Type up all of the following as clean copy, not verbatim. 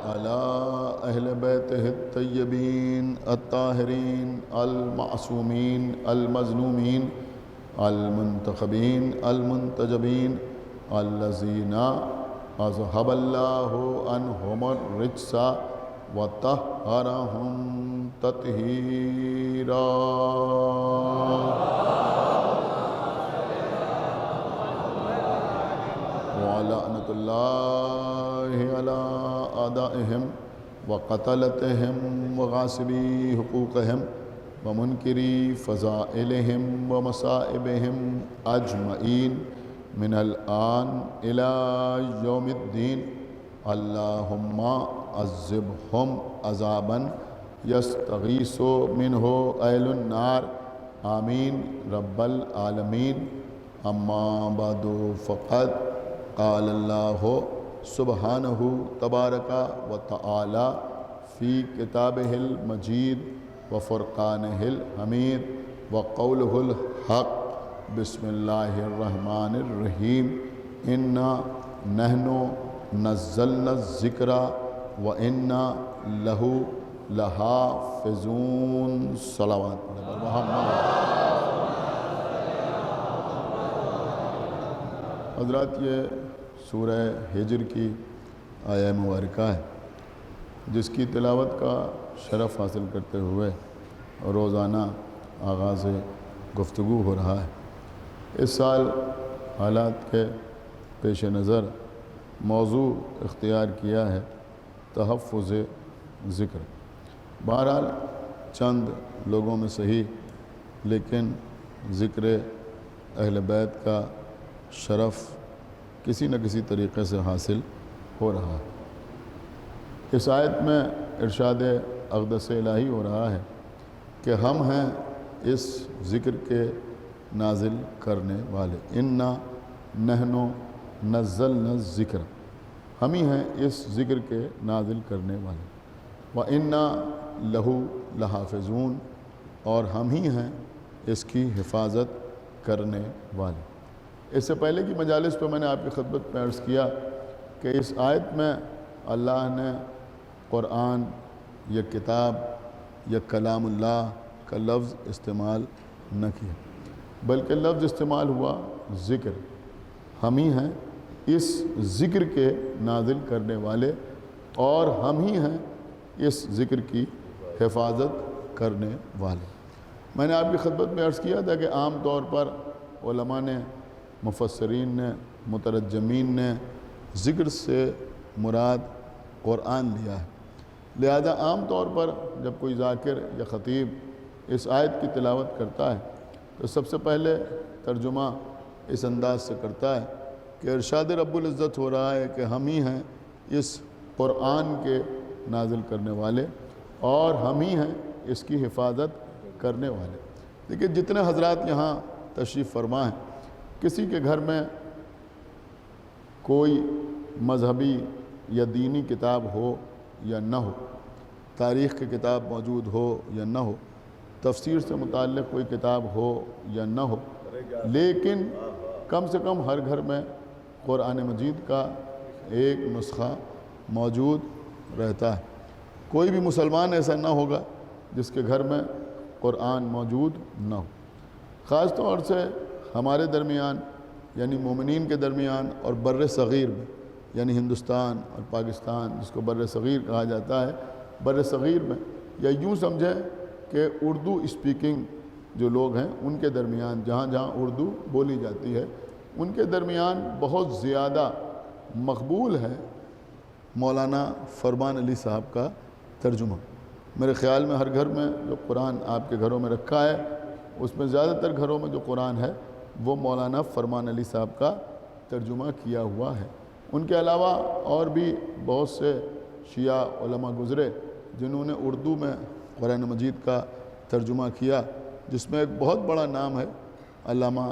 على أهل بيته الطيبين الطاهرين المعصومين المظلومين المنتخبين المنتجبين الذين أذهب الله عنهم الرجس وطهرهم تطهيرا. ولعنة الله على أعدائهم وقتلتهم وغاصبي حقوقهم ومنكري فضائلهم ومصائبهم أجمعين من الآن إلى يوم الدين. اللهم عذبهم عذابا يستغيث منه أهل النار. آمين رب العالمين. أما بعد فقد قال الله سبحانه تبارك وتعالى في كتابه المجيد وفرقانه الحميد وقوله الحق. بسم الله الرحمن الرحيم. إنا نحن نزلنا الذكر وإنا له لحافظون. صلوات محمد. حضرات، یہ سورہ ہجر کی آیہ مبارکہ ہے جس کی تلاوت کا شرف حاصل کرتے ہوئے روزانہ آغاز گفتگو ہو رہا ہے. اس سال حالات کے پیش نظر موضوع اختیار کیا ہے تحفظ ذکر. بہرحال چند لوگوں میں صحیح، لیکن ذکر اہل بیت کا شرف کسی نہ کسی طریقے سے حاصل ہو رہا ہے. اس آیت میں ارشاد اقدس الہی ہو رہا ہے کہ ہم ہیں اس ذکر کے نازل کرنے والے. انا نحن نزلنا الذکر، ہم ہی ہیں اس ذکر کے نازل کرنے والے. وَإِنَّا لَهُ لَحَافِظُونَ، اور ہم ہی ہیں اس کی حفاظت کرنے والے. اس سے پہلے کی مجالس پہ میں نے آپ کی خدمت میں عرض کیا کہ اس آیت میں اللہ نے قرآن یا کتاب یا کلام اللہ کا لفظ استعمال نہ کیا، بلکہ لفظ استعمال ہوا ذکر. ہم ہی ہیں اس ذکر کے نازل کرنے والے، اور ہم ہی ہیں اس ذکر کی حفاظت کرنے والے. میں نے آپ کی خدمت میں عرض کیا تھا کہ عام طور پر علماء نے، مفسرین نے، مترجمین نے ذکر سے مراد قرآن لیا ہے. لہذا عام طور پر جب کوئی ذاکر یا خطیب اس آیت کی تلاوت کرتا ہے تو سب سے پہلے ترجمہ اس انداز سے کرتا ہے کہ ارشاد رب العزت ہو رہا ہے کہ ہم ہی ہیں اس قرآن کے نازل کرنے والے، اور ہم ہی ہیں اس کی حفاظت کرنے والے. دیکھیے، جتنے حضرات یہاں تشریف فرما ہیں، کسی کے گھر میں کوئی مذہبی یا دینی کتاب ہو یا نہ ہو، تاریخ کی کتاب موجود ہو یا نہ ہو، تفسیر سے متعلق کوئی کتاب ہو یا نہ ہو، لیکن کم سے کم ہر گھر میں قرآن مجید کا ایک نسخہ موجود رہتا ہے. کوئی بھی مسلمان ایسا نہ ہوگا جس کے گھر میں قرآن موجود نہ ہو. خاص طور سے ہمارے درمیان، یعنی مومنین کے درمیان، اور بر صغیر میں، یعنی ہندوستان اور پاکستان جس کو بر صغیر کہا جاتا ہے، بر صغیر میں، یا یوں سمجھیں کہ اردو اسپیکنگ جو لوگ ہیں ان کے درمیان، جہاں جہاں اردو بولی جاتی ہے، ان کے درمیان بہت زیادہ مقبول ہے مولانا فرمان علی صاحب کا ترجمہ. میرے خیال میں ہر گھر میں جو قرآن آپ کے گھروں میں رکھا ہے، اس میں زیادہ تر گھروں میں جو قرآن ہے وہ مولانا فرمان علی صاحب کا ترجمہ کیا ہوا ہے. ان کے علاوہ اور بھی بہت سے شیعہ علماء گزرے جنہوں نے اردو میں قرآن مجید کا ترجمہ کیا، جس میں ایک بہت بڑا نام ہے علامہ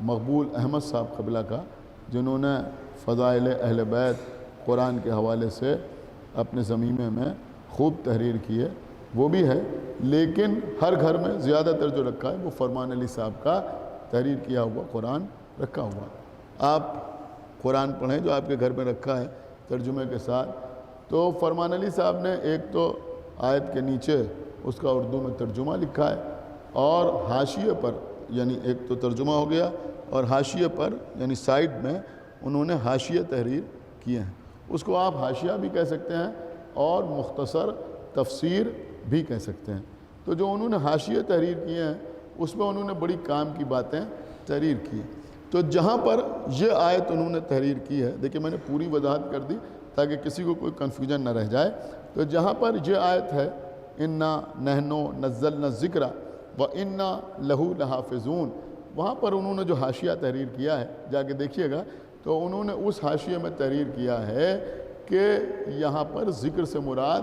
مقبول احمد صاحب قبلہ کا، جنہوں نے فضائل اہل بیت قرآن کے حوالے سے اپنے ضمیمے میں خوب تحریر کی ہے. وہ بھی ہے، لیکن ہر گھر میں زیادہ تر جو رکھا ہے وہ فرمان علی صاحب کا تحریر کیا ہوا قرآن رکھا ہوا. آپ قرآن پڑھیں جو آپ کے گھر میں رکھا ہے ترجمے کے ساتھ، تو فرمان علی صاحب نے ایک تو آیت کے نیچے اس کا اردو میں ترجمہ لکھا ہے، اور حاشیے پر، یعنی ایک تو ترجمہ ہو گیا اور حاشیے پر یعنی سائیڈ میں انہوں نے حاشیے تحریر کیے ہیں، اس کو آپ حاشیہ بھی کہہ سکتے ہیں اور مختصر تفسیر بھی کہہ سکتے ہیں۔ تو جو انہوں نے حاشیے تحریر کیے ہیں اس میں انہوں نے بڑی کام کی باتیں تحریر کی ہیں۔ تو جہاں پر یہ آیت انہوں نے تحریر کی ہے، دیکھیں میں نے پوری وضاحت کر دی تاکہ کسی کو کوئی کنفیوژن نہ رہ جائے، تو جہاں پر یہ آیت ہے اِنَّا نَحْنُ نَزَّلْنَا الذِّكْرَ وَإِنَّا لَهُ لَحَافِظُونَ، وہاں پر انہوں نے جو حاشیہ تحریر کیا ہے جا کے دیکھیے گا، تو انہوں نے اس حاشیے میں تحریر کیا ہے کہ یہاں پر ذکر سے مراد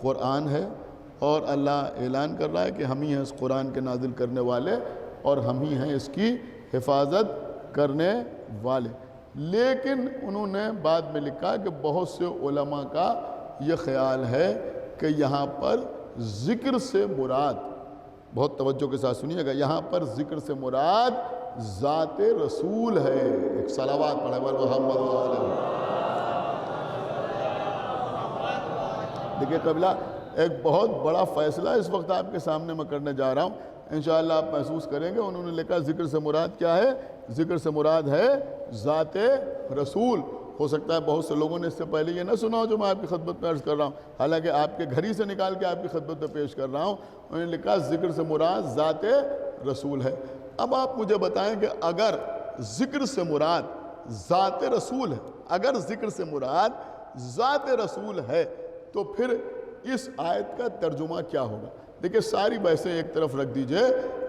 قرآن ہے، اور اللہ اعلان کر رہا ہے کہ ہم ہی ہیں اس قرآن کے نازل کرنے والے اور ہم ہی ہیں اس کی حفاظت کرنے والے۔ لیکن انہوں نے بعد میں لکھا کہ بہت سے علماء کا یہ خیال ہے کہ یہاں پر ذکر سے مراد، بہت توجہ کے ساتھ سنیے گا، یہاں پر ذکر سے مراد ذات رسول ہے۔ ایک صلوات پڑھے محمد وآلہ۔ دیکھیں قبلہ، ایک بہت بڑا فیصلہ اس وقت آپ کے سامنے میں کرنے جا رہا ہوں، انشاءاللہ آپ محسوس کریں گے۔ انہوں نے لکھا ذکر سے مراد کیا ہے؟ ذکر سے مراد ہے ذات رسول۔ ہو سکتا ہے بہت سے لوگوں نے اس سے پہلے یہ نہ سنا ہو جو میں آپ کی خدمت میں عرض کر رہا ہوں، حالانکہ آپ کے گھر ہی سے نکال کے آپ کی خدمت میں پیش کر رہا ہوں۔ انہوں نے لکھا ذکر سے مراد ذات رسول ہے۔ اب آپ مجھے بتائیں کہ اگر ذکر سے مراد ذات رسول ہے، اگر ذکر سے مراد ذات رسول ہے، تو پھر اس آیت کا ترجمہ کیا ہوگا؟ دیکھیں ساری بحثیں ایک طرف رکھ دیجئے،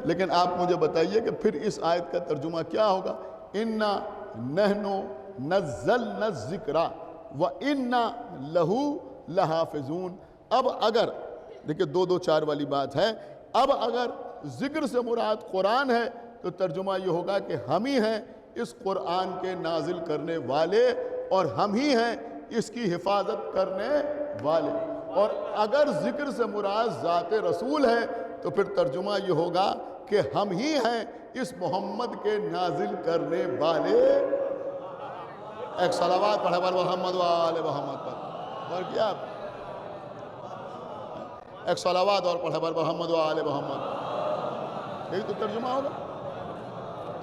لیکن آپ مجھے بتائیے کہ پھر اس آیت کا ترجمہ کیا ہوگا؟ اِنَّا نَحْنُ نَزَّلْنَا الذِّكْرَ وَإِنَّا لَهُ لَحَافِظُونَ۔ اب اگر دیکھیں دو چار والی بات ہے، اب اگر ذکر سے مراد قرآن ہے تو ترجمہ یہ ہوگا کہ ہم ہی ہیں اس قرآن کے نازل کرنے والے اور ہم ہی ہیں اس کی حفاظت کرنے والے۔ اور اگر ذکر سے مراد ذات رسول ہے تو پھر ترجمہ یہ ہوگا کہ ہم ہی ہیں اس محمد کے نازل کرنے والے۔ ایک صلوات پڑھے بر محمد و آل محمد پر، اور کیا ایک صلوات اور پڑھے بر محمد و آل محمد، یہی تو ترجمہ ہوگا۔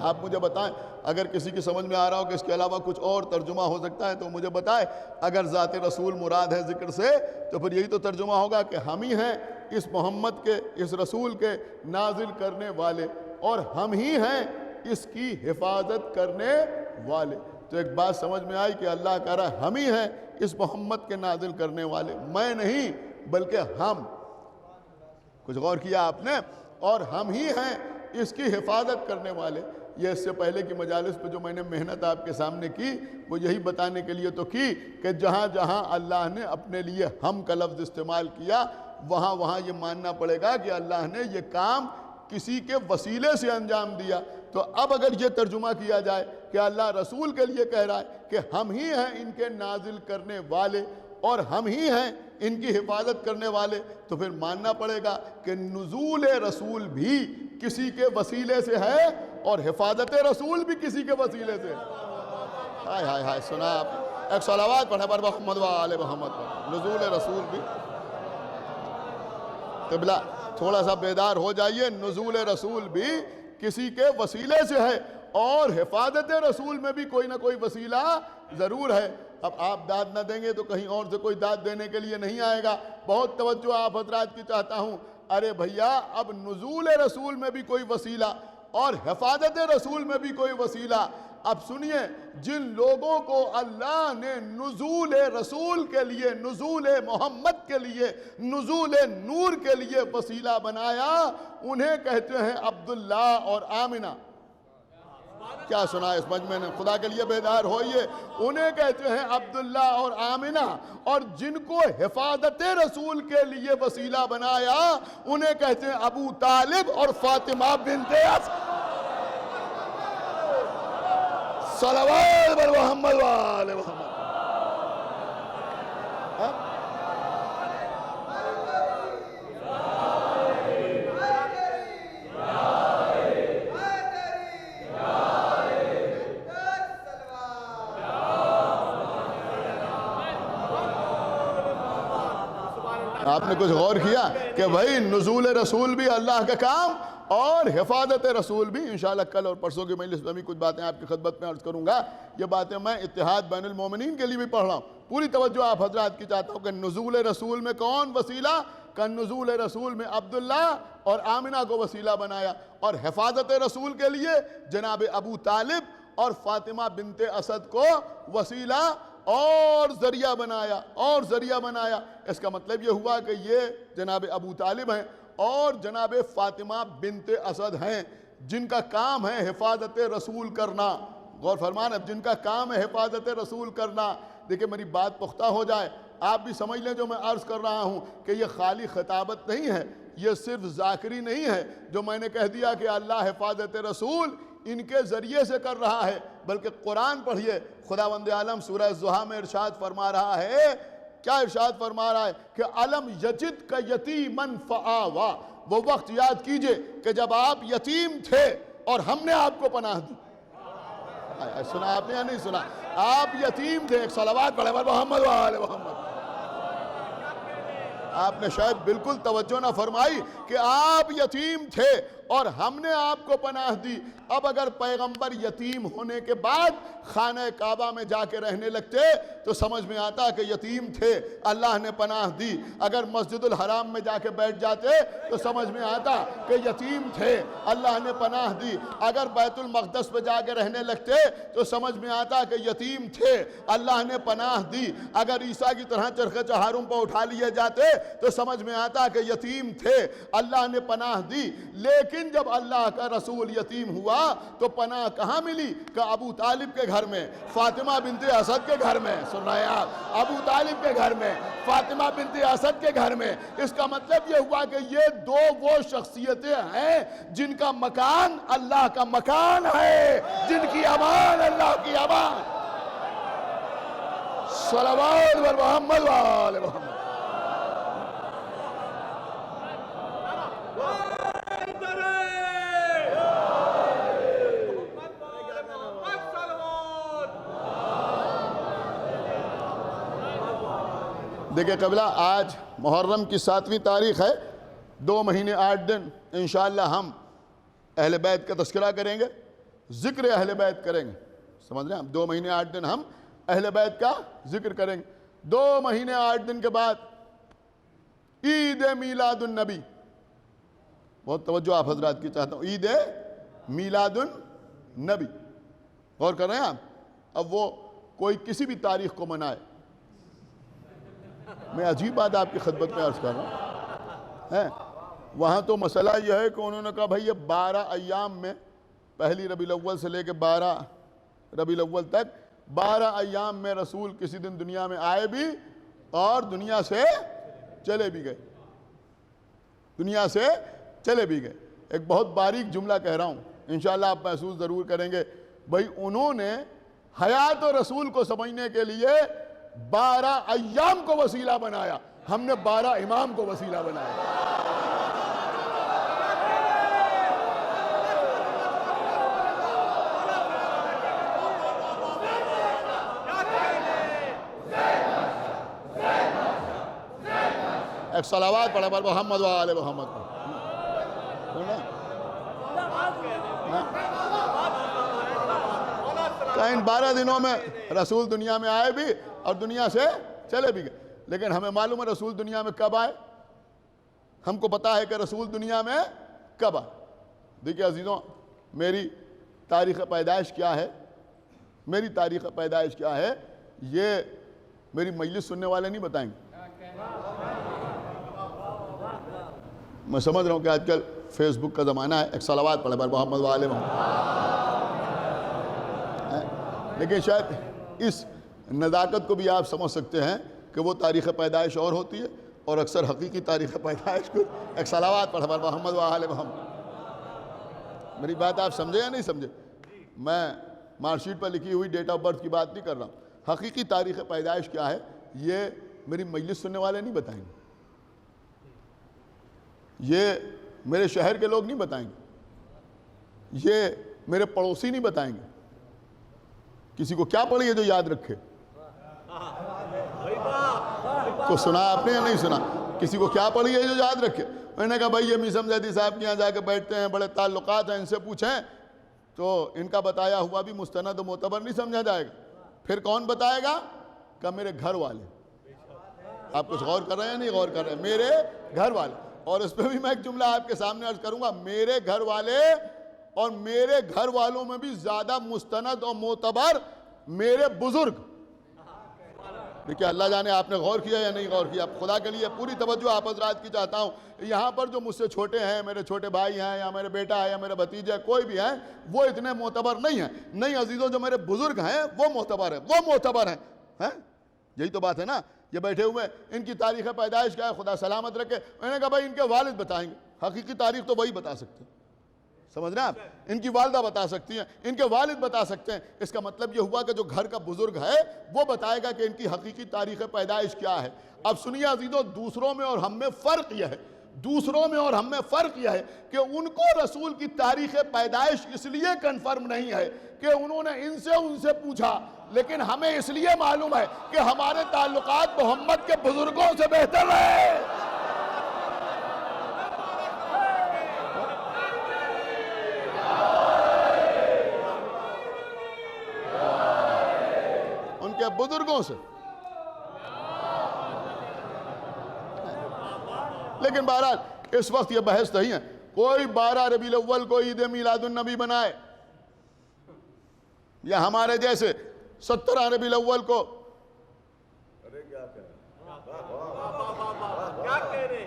آپ مجھے بتائیں، اگر کسی کی سمجھ میں آ رہا ہو کہ اس کے علاوہ کچھ اور ترجمہ ہو سکتا ہے تو مجھے بتائے۔ اگر ذات رسول مراد ہے ذکر سے تو پھر یہی تو ترجمہ ہوگا کہ ہم ہی ہیں اس محمد کے، اس رسول کے نازل کرنے والے اور ہم ہی ہیں اس کی حفاظت کرنے والے۔ تو ایک بات سمجھ میں آئی کہ اللہ کہہ رہا ہے ہم ہی ہیں اس محمد کے نازل کرنے والے، میں نہیں بلکہ ہم۔ کچھ غور کیا آپ نے؟ اور ہم ہی ہیں اس کی حفاظت کرنے والے۔ یہ اس سے پہلے کی مجالس پہ جو میں نے محنت آپ کے سامنے کی وہ یہی بتانے کے لیے تو کی کہ جہاں جہاں اللہ نے اپنے لیے ہم کا لفظ استعمال کیا وہاں وہاں یہ ماننا پڑے گا کہ اللہ نے یہ کام کسی کے وسیلے سے انجام دیا۔ تو اب اگر یہ ترجمہ کیا جائے کہ اللہ رسول کے لیے کہہ رہا ہے کہ ہم ہی ہیں ان کے نازل کرنے والے اور ہم ہی ہیں ان کی حفاظت کرنے والے، تو پھر ماننا پڑے گا کہ نزول رسول بھی کسی کے وسیلے سے ہے اور حفاظت رسول بھی کسی کے وسیلے سے۔ ہائے ہائے ہائے، سنا آپ؟ ایک صلوات پڑھے بر محمد و آل محمد پر۔ نزول رسول بھی، قبلہ تھوڑا سا بیدار ہو جائیے، نزول رسول بھی کسی کے وسیلے سے ہے اور حفاظت رسول میں بھی کوئی نہ کوئی وسیلہ ضرور ہے۔ اب آپ داد نہ دیں گے تو کہیں اور سے کوئی داد دینے کے لیے نہیں آئے گا۔ بہت توجہ آپ حضرات کی چاہتا ہوں۔ ارے بھیا، اب نزول رسول میں بھی کوئی وسیلہ اور حفاظت رسول میں بھی کوئی وسیلہ۔ اب سنیے، جن لوگوں کو اللہ نے نزول رسول کے لیے، نزول محمد کے لیے، نزول نور کے لیے وسیلہ بنایا، انہیں کہتے ہیں عبداللہ اور آمنہ۔ کیا سنا اس مجمع نے؟ خدا کے لیے بیدار ہوئیے۔ انہیں کہتے ہیں عبداللہ اور آمنہ، اور جن کو حفاظت رسول کے لیے وسیلہ بنایا انہیں کہتے ہیں ابو طالب اور فاطمہ بنت اسد۔ صلوات بر محمد و آل محمد۔ آپ نے کچھ غور کیا کہ بھائی نزول رسول بھی اللہ کا کام اور حفاظت رسول بھی؟ انشاءاللہ کل اور پرسوں کی مجلس میں بھی کچھ باتیں آپ کی خدمت میں عرض کروں گا. یہ باتیں میں اتحاد بین المومنین کے لیے بھی پڑھ رہا ہوں. پوری توجہ آپ حضرات کی چاہتا ہوں کہ نزول رسول میں کون وسیلہ؟ کہ نزول رسول میں عبداللہ اور آمنہ کو وسیلہ بنایا، اور حفاظت رسول کے لیے جناب ابو طالب اور فاطمہ بنت اسد کو وسیلہ اور ذریعہ بنایا. اس کا مطلب یہ ہوا کہ یہ جناب ابو طالب ہیں اور جناب فاطمہ بنت اسد ہیں جن کا کام ہے حفاظت رسول کرنا. غور فرمانا، جن کا کام ہے حفاظت رسول کرنا. دیکھیں میری بات پختہ ہو جائے، آپ بھی سمجھ لیں جو میں عرض کر رہا ہوں کہ یہ خالی خطابت نہیں ہے، یہ صرف ذاکری نہیں ہے جو میں نے کہہ دیا کہ اللہ حفاظت رسول ان کے ذریعے سے کر رہا ہے، بلکہ قرآن پڑھیے. خداوند عالم سورہ الضحیٰ میں ارشاد فرما رہا ہے، کیا ارشاد فرما رہا ہے کہ الم یجد کا یتیمن فآوا. وہ وقت یاد کیجئے کہ جب آپ یتیم تھے اور ہم نے آپ کو پناہ دی. سنا آپ نے یا نہیں سنا؟ آپ یتیم تھے. ایک صلوات پڑھے محمد و آل محمد. آپ نے شاید بالکل توجہ نہ فرمائی کہ آپ یتیم تھے اور ہم نے آپ کو پناہ دی. اب اگر پیغمبر یتیم ہونے کے بعد خانہ کعبہ میں جا کے رہنے لگتے تو سمجھ میں آتا کہ یتیم تھے، اللہ نے پناہ دی. اگر مسجد الحرام میں جا کے بیٹھ جاتے تو سمجھ میں آتا کہ یتیم تھے، اللہ نے پناہ دی. اگر بیت المقدس پہ جا کے رہنے لگتے تو سمجھ میں آتا کہ یتیم تھے، اللہ نے پناہ دی. اگر عیسیٰ کی طرح چرخ چہارم پہ اٹھا لیے جاتے تو سمجھ میں آتا کہ یتیم تھے، اللہ نے پناہ دی. لیکن جب اللہ کا رسول یتیم ہوا تو پناہ کہاں ملی؟ کہ ابو طالب کے گھر میں، فاطمہ بنت اسد کے گھر میں. سن رہے ہیں آپ؟ ابو طالب کے گھر میں، فاطمہ بنت اسد کے گھر میں. اس کا مطلب یہ ہوا کہ یہ دو وہ شخصیتیں ہیں جن کا مکان اللہ کا مکان ہے، جن کی امان اللہ کی امان. صلوات بر محمد و آل محمد. دیکھیں قبلہ، آج محرم کی 7ویں تاریخ ہے. 2 مہینے 8 دن انشاءاللہ ہم اہل بیت کا تذکرہ کریں گے، ذکر اہل بیت کریں گے. سمجھ رہے ہیں؟ 2 مہینے 8 دن ہم اہل بیت کا ذکر کریں گے. 2 مہینے 8 دن کے بعد عید میلاد النبی. بہت توجہ آپ حضرات کی چاہتا ہوں. عید میلاد النبی. غور کر رہے ہیں آپ؟ اب وہ کوئی کسی بھی تاریخ کو منائے، میں عجیب بات آپ کی خدمت میں عرض کر رہا ہوں. وہاں تو مسئلہ یہ ہے کہ انہوں نے کہا بھائی یہ 12 ایام میں، پہلی ربیع الاول سے لے کے 12 ربیع الاول تک 12 ایام میں رسول کسی دن دنیا میں آئے بھی اور دنیا سے چلے بھی گئے. دنیا سے چلے بھی گئے. ایک بہت باریک جملہ کہہ رہا ہوں، انشاءاللہ آپ محسوس ضرور کریں گے. بھائی انہوں نے حیات و رسول کو سمجھنے کے لیے 12 ایام کو وسیلہ بنایا، ہم نے 12 امام کو وسیلہ بنایا. ایک صلوات پڑھا پر محمد و آل محمد. کہ ان 12 دنوں میں رسول دنیا میں آئے بھی اور دنیا سے چلے بھی گئے. لیکن ہمیں معلوم ہے رسول دنیا میں کب آئے، ہم کو پتا ہے کہ رسول دنیا میں کب آئے. دیکھیں عزیزوں، میری تاریخ پیدائش کیا ہے، میری تاریخ پیدائش کیا ہے، یہ میری مجلس سننے والے نہیں بتائیں گے. میں سمجھ رہا ہوں کہ آج کل فیس بک کا زمانہ ہے. ایک صلوات پڑھے پر محمد و آل محمد. لیکن شاید اس نزاکت کو بھی آپ سمجھ سکتے ہیں کہ وہ تاریخ پیدائش اور ہوتی ہے اور اکثر حقیقی تاریخ پیدائش کو. ایک صلوات پڑھے پر محمد و آل محمد. میری بات آپ سمجھے یا نہیں سمجھے؟ میں مارک شیٹ پر لکھی ہوئی ڈیٹ آف برتھ کی بات نہیں کر رہا ہوں. حقیقی تاریخ پیدائش کیا ہے یہ میری مجلس سننے والے نہیں بتائیں گے، یہ میرے شہر کے لوگ نہیں بتائیں گے، یہ میرے پڑوسی نہیں بتائیں گے. کسی کو کیا پڑھی ہے جو یاد رکھے؟ تو سنا آپ نے یا نہیں سنا؟ کسی کو کیا پڑی ہے جو یاد رکھے؟ میں نے کہا بھائی یہ میثم زیدی صاحب کے یہاں جا کے بیٹھتے ہیں، بڑے تعلقات ہیں، ان سے پوچھیں تو ان کا بتایا ہوا بھی مستند و معتبر نہیں سمجھا جائے گا۔ پھر کون بتائے گا؟ کہ میرے گھر والے۔ آپ کچھ غور کر رہے ہیں یا نہیں غور کر رہے ہیں؟ میرے گھر والے۔ اور اس پہ بھی میں ایک جملہ آپ کے سامنے عرض کروں گا، میرے گھر والے اور میرے گھر والوں میں بھی زیادہ مستند اور معتبر میرے بزرگ۔ دیکھیں اللہ جانے آپ نے غور کیا یا نہیں غور کیا، خدا کے لیے پوری توجہ آپ حضرات کی چاہتا ہوں۔ یہاں پر جو مجھ سے چھوٹے ہیں، میرے چھوٹے بھائی ہیں یا میرے بیٹا ہے یا میرے بھتیجے ہے، کوئی بھی ہیں، وہ اتنے معتبر نہیں ہیں۔ نہیں عزیزوں، جو میرے بزرگ ہیں وہ معتبر ہیں، وہ معتبر ہیں۔ یہی تو بات ہے نا۔ یہ بیٹھے ہوئے ان کی تاریخ پیدائش کیا ہے؟ خدا سلامت رکھے۔ میں نے کہا بھائی ان کے والد بتائیں گے، حقیقی تاریخ تو وہی بتا سکتے ہیں، سمجھ رہے ہیں آپ؟ ان کی والدہ بتا سکتی ہیں، ان کے والد بتا سکتے ہیں۔ اس کا مطلب یہ ہوا کہ جو گھر کا بزرگ ہے وہ بتائے گا کہ ان کی حقیقی تاریخ پیدائش کیا ہے۔ اب سنیے عزیزوں، دوسروں میں اور ہم میں فرق یہ ہے، دوسروں میں اور ہم میں فرق یہ ہے کہ ان کو رسول کی تاریخ پیدائش اس لیے کنفرم نہیں ہے کہ انہوں نے ان سے پوچھا، لیکن ہمیں اس لیے معلوم ہے کہ ہمارے تعلقات محمد کے بزرگوں سے بہتر رہے۔ ان کے بزرگوں سے۔ لیکن بہرحال اس وقت یہ بحث نہیں ہے۔ کوئی 12 ربیع الاول کو عید میلاد النبی بنائے یا ہمارے جیسے 17 ربیع الاول کو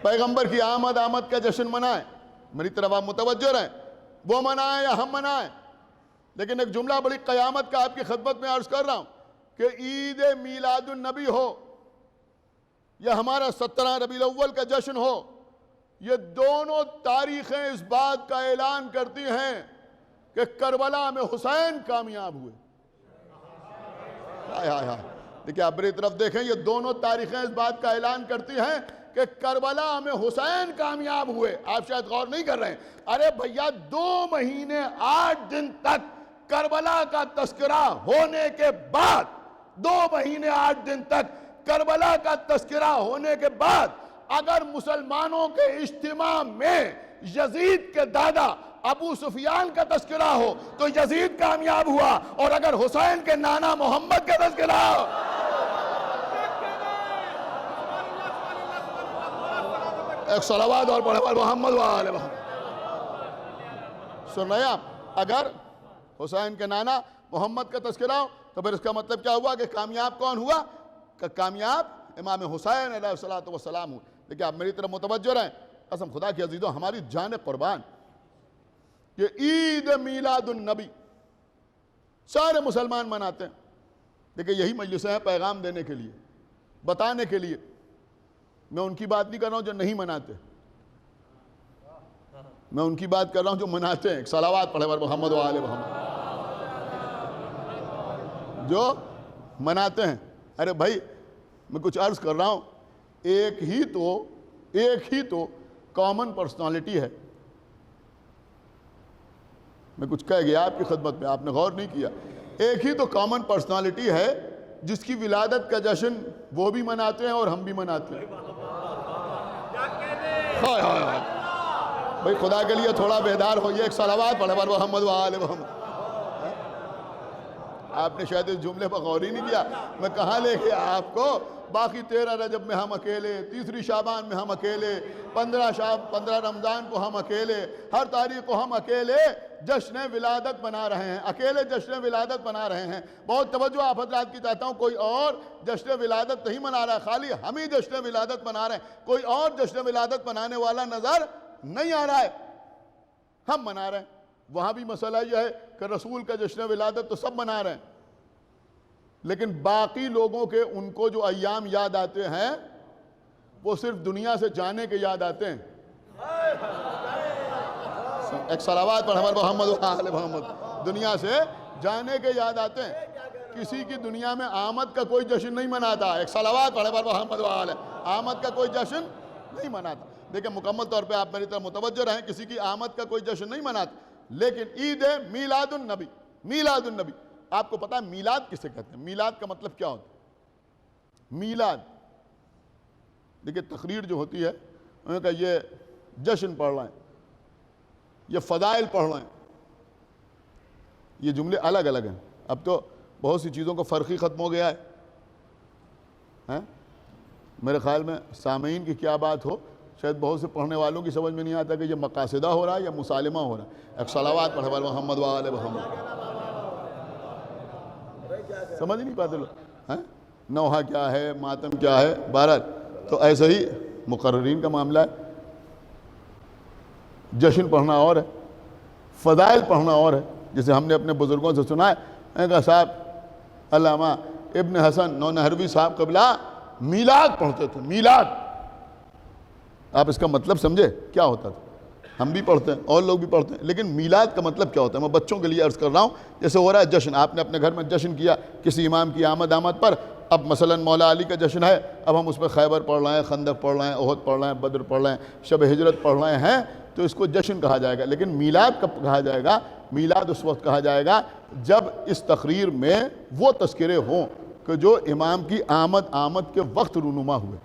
پیغمبر کی آمد کا جشن منائے، میری طرف آپ متوجہ رہیں، وہ منائیں یا ہم منائیں۔ لیکن ایک جملہ بڑی قیامت کا آپ کی خدمت میں عرض کر رہا ہوں کہ عید میلاد النبی ہو یا ہمارا 17 ربیع الاول کا جشن ہو، یہ دونوں تاریخیں اس بات کا اعلان کرتی ہیں کہ کربلا میں حسین کامیاب ہوئے۔ دیکھیں آپ میری طرف دیکھیں، یہ دونوں تاریخیں اس بات کا اعلان کرتی ہیں کہ کربلا میں حسین کامیاب ہوئے۔ آپ شاید غور نہیں کر رہے ہیں۔ ارے بھیا 2 مہینے 8 دن تک کربلا کا تذکرہ ہونے کے بعد، 2 مہینے 8 دن تک کربلا کا تذکرہ ہونے کے بعد اگر مسلمانوں کے اجتماع میں یزید کے دادا ابو سفیان کا تذکرہ ہو تو یزید کامیاب ہوا، اور اگر حسین کے نانا محمد کا تذکرہ ہو۔ ایک صلوات اور پڑھے محمد و آل محمد۔ سن رہے ہیں آپ؟ اگر حسین کے نانا محمد کا تذکرہ ہو تو پھر اس کا مطلب کیا ہوا کہ کامیاب کون ہوا؟ کہ کامیاب امام حسین علیہ السلام ہو۔ دیکھیں آپ میری طرف متوجہ رہیں، قسم خدا کی عزیزوں، ہماری جان قربان، یہ عید میلاد النبی سارے مسلمان مناتے ہیں۔ دیکھیں یہی مجلسیں ہیں پیغام دینے کے لیے، بتانے کے لیے۔ میں ان کی بات نہیں کر رہا ہوں جو نہیں مناتے، میں ان کی بات کر رہا ہوں جو مناتے ہیں۔ صلوات پڑھے محمد و آل محمد۔ جو مناتے ہیں، ارے بھائی میں کچھ عرض کر رہا ہوں، ایک ہی تو کامن پرسنالٹی ہے۔ میں کچھ کہہ گیا آپ کی خدمت میں، آپ نے غور نہیں کیا۔ ایک ہی تو کامن پرسنالٹی ہے جس کی ولادت کا جشن وہ بھی مناتے ہیں اور ہم بھی مناتے ہیں۔ بھائی خدا کے لیے تھوڑا بیدار ہوئیے، ایک صلوات پڑھے محمد و آل محمد۔ آپ نے شاید اس جملے پر غور ہی نہیں کیا، میں کہاں لے کے آپ کو۔ باقی 13 رجب میں ہم اکیلے، 3 شعبان میں ہم اکیلے، 15 رمضان کو ہم اکیلے، ہر تاریخ کو ہم اکیلے جشن ولادت بنا رہے ہیں، اکیلے جشن ولادت بنا رہے ہیں۔ بہت توجہ آپ حضرات کی چاہتا ہوں، کوئی اور جشن ولادت نہیں منا رہا ہے، خالی ہم ہی جشن ولادت منا رہے ہیں، کوئی اور جشن ولادت منانے والا نظر نہیں آ رہا ہے، ہم منا رہے ہیں۔ وہاں بھی مسئلہ یہ ہے کہ رسول کا جشن ولادت تو سب منا رہے ہیں، لیکن باقی لوگوں کے ان کو جو ایام یاد آتے ہیں وہ صرف دنیا سے جانے کے یاد آتے ہیں۔ ایک صلوات پر ہمارے محمد و آل محمد۔ دنیا سے جانے کے یاد آتے ہیں، کسی کی دنیا میں آمد کا کوئی جشن نہیں مناتا۔ ایک صلوات پر ہمارے محمد و آل، آمد کا کوئی جشن نہیں مناتا۔ دیکھیں مکمل طور پہ آپ میری طرف متوجہ رہیں، کسی کی آمد کا کوئی جشن نہیں مناتا، لیکن عید میلاد النبی، میلاد النبی، آپ کو پتا ہے میلاد کسے کہتے ہیں؟ میلاد کا مطلب کیا ہوتا ہے؟ میلاد، دیکھیے تقریر جو ہوتی ہے انہوں نے کہا یہ جشن پڑھ رہے ہیں، یہ فضائل پڑھ رہے ہیں، یہ جملے الگ الگ ہیں. اب تو بہت سی چیزوں کا فرق ہی ختم ہو گیا ہے. میرے خیال میں سامعین کی کیا بات ہو، شاید بہت سے پڑھنے والوں کی سمجھ میں نہیں آتا کہ یہ مقاصدہ ہو رہا ہے یا مسالمہ ہو رہا ہے. ایک صلوات پڑھے والے محمد وآل محمد، سمجھ نہیں پاتے لوگ. نوحہ کیا ہے، ماتم کیا ہے. بہرحال تو ایسے ہی مقررین کا معاملہ ہے. جشن پڑھنا اور ہے، فضائل پڑھنا اور ہے. جسے ہم نے اپنے بزرگوں سے سنا ہے کہ صاحب علامہ ابن حسن نونہروی صاحب قبلہ میلاد پڑھتے تھے. میلاد، آپ اس کا مطلب سمجھے کیا ہوتا تھا؟ ہم بھی پڑھتے ہیں اور لوگ بھی پڑھتے ہیں، لیکن میلاد کا مطلب کیا ہوتا ہے؟ میں بچوں کے لیے عرض کر رہا ہوں. جیسے ہو رہا ہے جشن، آپ نے اپنے گھر میں جشن کیا کسی امام کی آمد پر. اب مثلا مولا علی کا جشن ہے، اب ہم اس میں خیبر پڑھ رہے ہیں، خندق پڑھ رہے ہیں، احد پڑھ رہے ہیں، بدر پڑھ رہے ہیں، شب ہجرت پڑھ رہے ہیں، تو اس کو جشن کہا جائے گا. لیکن میلاد کب کہا جائے گا؟ میلاد اس وقت کہا جائے گا جب اس تقریر میں وہ تذکرے ہوں کہ جو امام کی آمد کے وقت رونما ہوئے.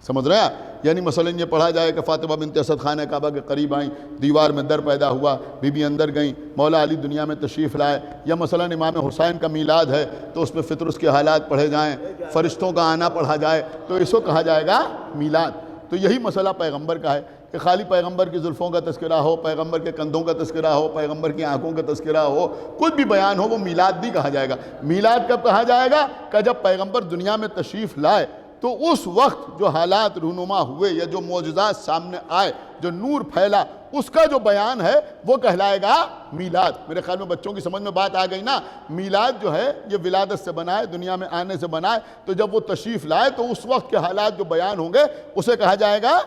سمجھ رہے ہیں؟ یعنی مثلا یہ پڑھا جائے کہ فاطمہ بنت اسد خانہ کعبہ کے قریب آئیں، دیوار میں در پیدا ہوا، بی بی اندر گئیں، مولا علی دنیا میں تشریف لائے. یا مثلا امام حسین کا میلاد ہے تو اس میں فطر کے حالات پڑھے جائیں، فرشتوں کا آنا پڑھا جائے، تو اس کو کہا جائے گا میلاد. تو یہی مسئلہ پیغمبر کا ہے کہ خالی پیغمبر کی زلفوں کا تذکرہ ہو، پیغمبر کے کندھوں کا تذکرہ ہو، پیغمبر کی آنکھوں کا تذکرہ ہو، کچھ بھی بیان ہو، وہ میلاد نہیں کہا جائے گا. میلاد کب کہا جائے گا؟ کہ جب پیغمبر دنیا میں تشریف لائے تو اس وقت جو حالات رونما ہوئے یا جو معجزات سامنے آئے، جو نور پھیلا، اس کا جو بیان ہے وہ کہلائے گا میلاد. میرے خیال میں بچوں کی سمجھ میں بات آ گئی نا. میلاد جو ہے یہ ولادت سے بنا ہے، دنیا میں آنے سے بنا ہے. تو جب وہ تشریف لائے تو اس وقت کے حالات جو بیان ہوں گے اسے کہا جائے گا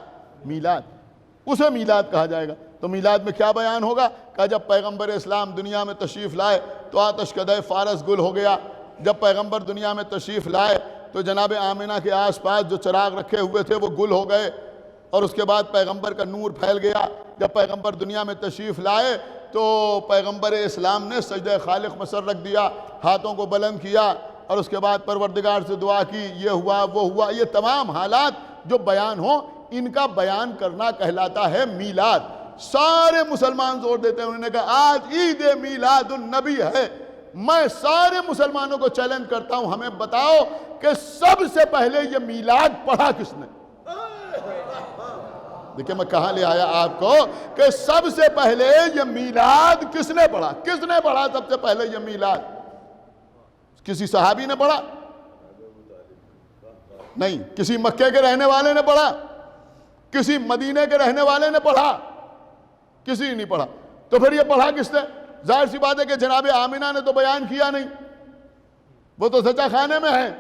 میلاد. اسے میلاد کہا جائے گا. تو میلاد میں کیا بیان ہوگا کہ جب پیغمبر اسلام دنیا میں تشریف لائے تو آتش کدہ فارس گل ہو گیا. جب پیغمبر دنیا میں تشریف لائے تو جناب آمنہ کے آس پاس جو چراغ رکھے ہوئے تھے وہ گل ہو گئے، اور اس کے بعد پیغمبر کا نور پھیل گیا. جب پیغمبر دنیا میں تشریف لائے تو پیغمبر اسلام نے سجدہ خالق میں سر رکھ دیا، ہاتھوں کو بلند کیا، اور اس کے بعد پروردگار سے دعا کی، یہ ہوا وہ ہوا. یہ تمام حالات جو بیان ہوں ان کا بیان کرنا کہلاتا ہے میلاد. سارے مسلمان زور دیتے ہیں، انہوں نے کہا آج عید میلاد النبی ہے. میں سارے مسلمانوں کو چیلنج کرتا ہوں، ہمیں بتاؤ کہ سب سے پہلے یہ میلاد پڑھا کس نے؟ دیکھیں میں کہاں لے آیا آپ کو کہ سب سے پہلے یہ میلاد کس نے پڑھا؟ کس نے پڑھا سب سے پہلے یہ میلاد؟ کسی صحابی نے پڑھا؟ نہیں. کسی مکے کے رہنے والے نے پڑھا؟ کسی مدینے کے رہنے والے نے پڑھا؟ کسی نہیں پڑھا. تو پھر یہ پڑھا کس نے؟ ظاہر سی بات ہے کہ جناب آمنہ نے تو بیان کیا نہیں، وہ تو سچا خانے میں ہے.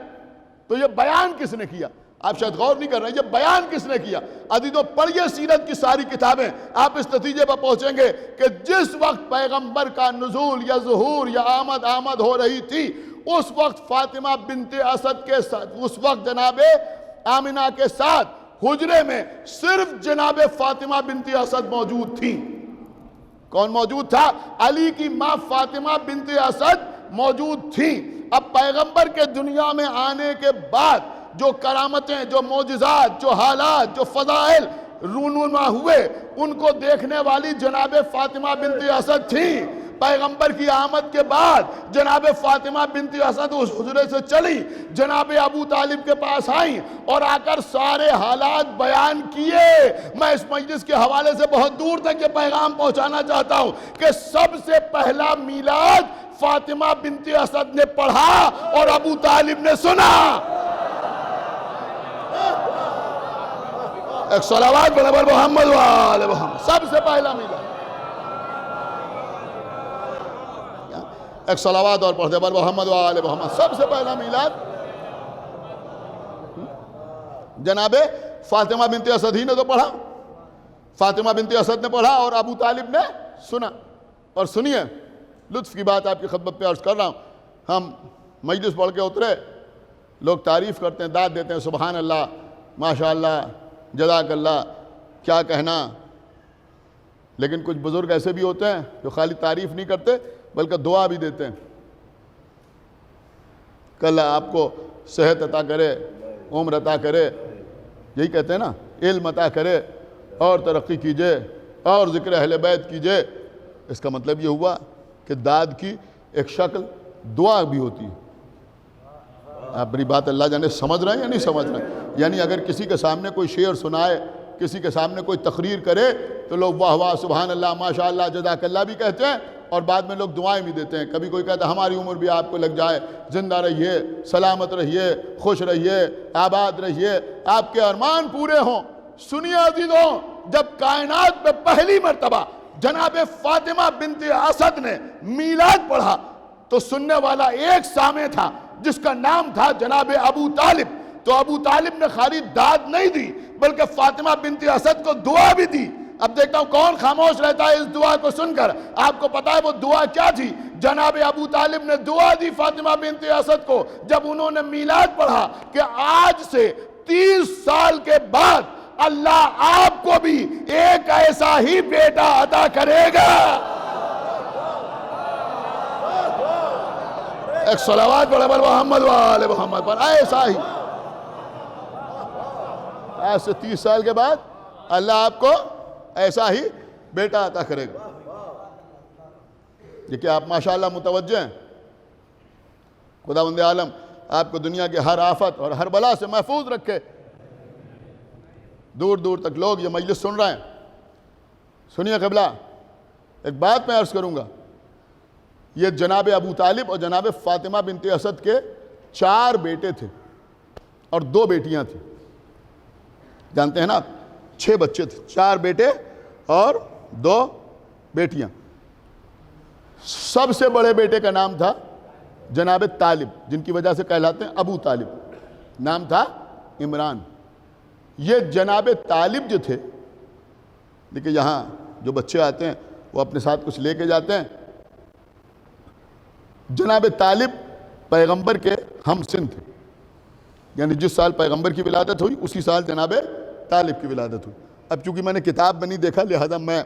تو یہ بیان کس نے کیا؟ آپ شاید غور نہیں کر رہے ہیں، یہ بیان کس نے کیا؟ عزیزو پڑھیے سیرت کی ساری کتابیں، آپ اس نتیجے پر پہنچیں گے کہ جس وقت پیغمبر کا نزول یا ظہور یا آمد ہو رہی تھی، اس وقت فاطمہ بنت اسد کے ساتھ، اس وقت جناب آمنہ کے ساتھ حجرے میں صرف جناب فاطمہ بنت اسد موجود تھی. کون موجود تھا؟ علی کی ماں فاطمہ بنت اسد موجود تھی. اب پیغمبر کے دنیا میں آنے کے بعد جو کرامتیں، جو معجزات، جو حالات، جو فضائل رونما ہوئے، ان کو دیکھنے والی جناب فاطمہ بنت اسد تھی. پیغمبر کی آمد کے بعد جناب فاطمہ بنت اسد اس حجرے سے چلی، جناب ابو طالب کے پاس آئیں اور آ کر سارے حالات بیان کیے. میں اس مجلس کے حوالے سے بہت دور تک یہ پیغام پہنچانا چاہتا ہوں کہ سب سے پہلا میلاد فاطمہ بنت اسد نے پڑھا اور ابو طالب نے سنا. ایک صلوات بر محمد و آل محمد. سب سے پہلا میلاد. ایک صلوات اور پڑھتے بر محمد و آل محمد. سب سے پہلا میلاد جناب فاطمہ بنت اسد ہی نے تو پڑھا. فاطمہ بنت اسد نے پڑھا اور ابو طالب نے سنا. اور سنیے، لطف کی بات آپ کی خدمت پہ عرض کر رہا ہوں. ہم مجلس پڑھ کے اترے، لوگ تعریف کرتے ہیں، داد دیتے ہیں، سبحان اللہ، ماشاءاللہ، جزاک اللہ، کیا کہنا. لیکن کچھ بزرگ ایسے بھی ہوتے ہیں جو خالی تعریف نہیں کرتے بلکہ دعا بھی دیتے ہیں کہ اللہ آپ کو صحت عطا کرے، عمر عطا کرے، یہی کہتے ہیں نا، علم عطا کرے اور ترقی کیجئے اور ذکر اہل بیت کیجئے۔ اس کا مطلب یہ ہوا کہ داد کی ایک شکل دعا بھی ہوتی ہے۔ آپ میری بات اللہ جانے سمجھ رہے ہیں یا نہیں سمجھ رہے ہیں؟ یعنی اگر کسی کے سامنے کوئی شعر سنائے، کسی کے سامنے کوئی تقریر کرے تو لوگ واہ واہ سبحان اللہ ماشاء اللہ جزاک اللہ بھی کہتے ہیں، اور بعد میں لوگ دعائیں بھی دیتے ہیں۔ کبھی کوئی کہتا ہے ہماری عمر بھی آپ کو لگ جائے، زندہ رہیے، سلامت رہیے، خوش رہیے، آباد رہیے، آپ کے ارمان پورے ہوں۔ سنیے عزیزوں، جب کائنات میں پہلی مرتبہ جناب فاطمہ بنت اسد نے میلاد پڑھا تو سننے والا ایک سامع تھا جس کا نام تھا جناب ابو طالب۔ تو ابو طالب نے خالی داد نہیں دی بلکہ فاطمہ بنت اسد کو دعا بھی دی۔ اب دیکھتا ہوں کون خاموش رہتا ہے اس دعا کو سن کر۔ آپ کو پتا ہے وہ دعا کیا تھی؟ جناب ابو طالب نے دعا دی فاطمہ بنت اسد کو جب انہوں نے میلاد پڑھا کہ آج سے 30 سال کے بعد اللہ آپ کو بھی ایک ایسا ہی بیٹا عطا کرے گا۔ ایک صلوات پڑھے بل محمد وآل محمد پر، ایسا ہی آج سے 30 سال کے بعد اللہ آپ کو ایسا ہی بیٹا عطا کرے گا۔ یہ کہ آپ ماشاءاللہ متوجہ ہیں، خداوند عالم آپ کو دنیا کے ہر آفت اور ہر بلا سے محفوظ رکھے۔ دور دور تک لوگ یہ مجلس سن رہے ہیں۔ سنیے قبلہ، ایک بات میں عرض کروں گا، یہ جناب ابو طالب اور جناب فاطمہ بنت اسد کے 4 بیٹے تھے اور 2 بیٹیاں تھیں۔ جانتے ہیں نا، 6 بچے تھے، 4 بیٹے اور 2 بیٹیاں۔ سب سے بڑے بیٹے کا نام تھا جناب طالب، جن کی وجہ سے کہلاتے ہیں ابو طالب، نام تھا عمران۔ یہ جناب طالب جو تھے، دیکھیں یہاں جو بچے آتے ہیں وہ اپنے ساتھ کچھ لے کے جاتے ہیں۔ جناب طالب پیغمبر کے ہم سن تھے، یعنی جس سال پیغمبر کی ولادت ہوئی اسی سال جناب طالب کی ولادت ہوئی۔ اب چونکہ میں نے کتاب میں نہیں دیکھا لہذا میں